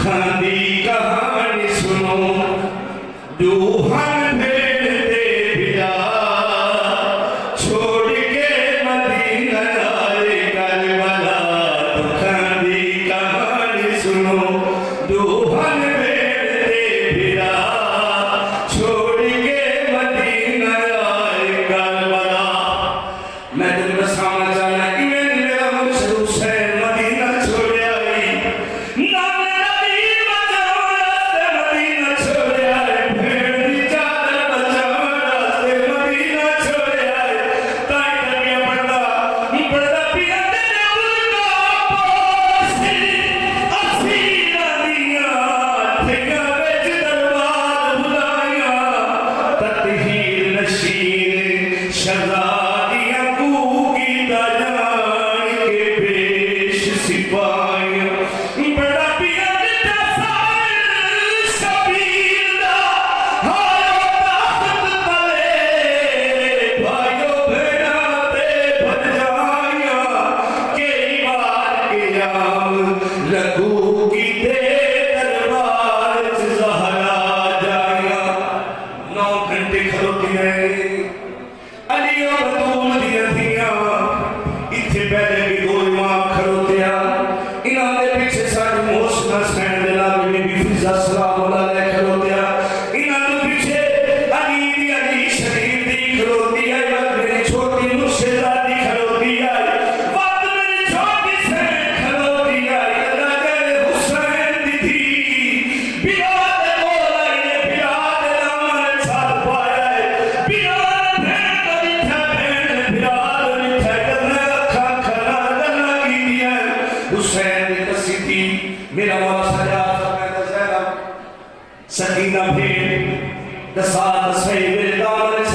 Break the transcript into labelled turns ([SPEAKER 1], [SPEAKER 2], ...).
[SPEAKER 1] दुखां दी कहानी सुनो दूहन भेड़ दे भिड़ा छोड़ के मदीना आए करबला दुखां दी कहानी सुनो दूहन भेड़ दे भिड़ा छोड़ के मदीना आए करबला। मैं तुम बताना चाहना कि मैंने मेरा मुर्शिद हुसैन मदीना छोड़ आई नाम नबी बचाना मदीना छोड़ आए भेड़ दी चादर बचाना मदीना छोड़ आए ताई तबिया पड़दा पिया तेरे उल्का पोसी असीरा दिया ठिका विच दरबार बुलाया ततहीर नशीन शहजादियां कूकी जान के पेश सिपाहियों बड़ा पिया दिता साइल शबीर दा हायो ताकत तले भाइयों भेड़ा ते भजाया कई बार क़याम लगू की ते दरबार च ज़हरा जाया 9 घंटे खलोती है अली और बतूल दिया थियां इत्थे पहले भी दो इमाम खड़ोतिया इन्हां दे पीछे साडी मोहसिना सैन दे नाल बीबी फिजा सलाम अलैह खड़ोतिया इन्हां दे पीछे अली शरीफ दी खड़ोती है मेरी छोटी मुर्शिदा दी खड़ोती है वक्त मेरी छोटी सैन खड़ोती है अल्लाह तेरे हुसैन दी थी बिया दे कोल आई ने बिया दे दामन छाप पाया है बिया मेरा मौला सजा सकीना भेड़ दसा दसई मेरे दामन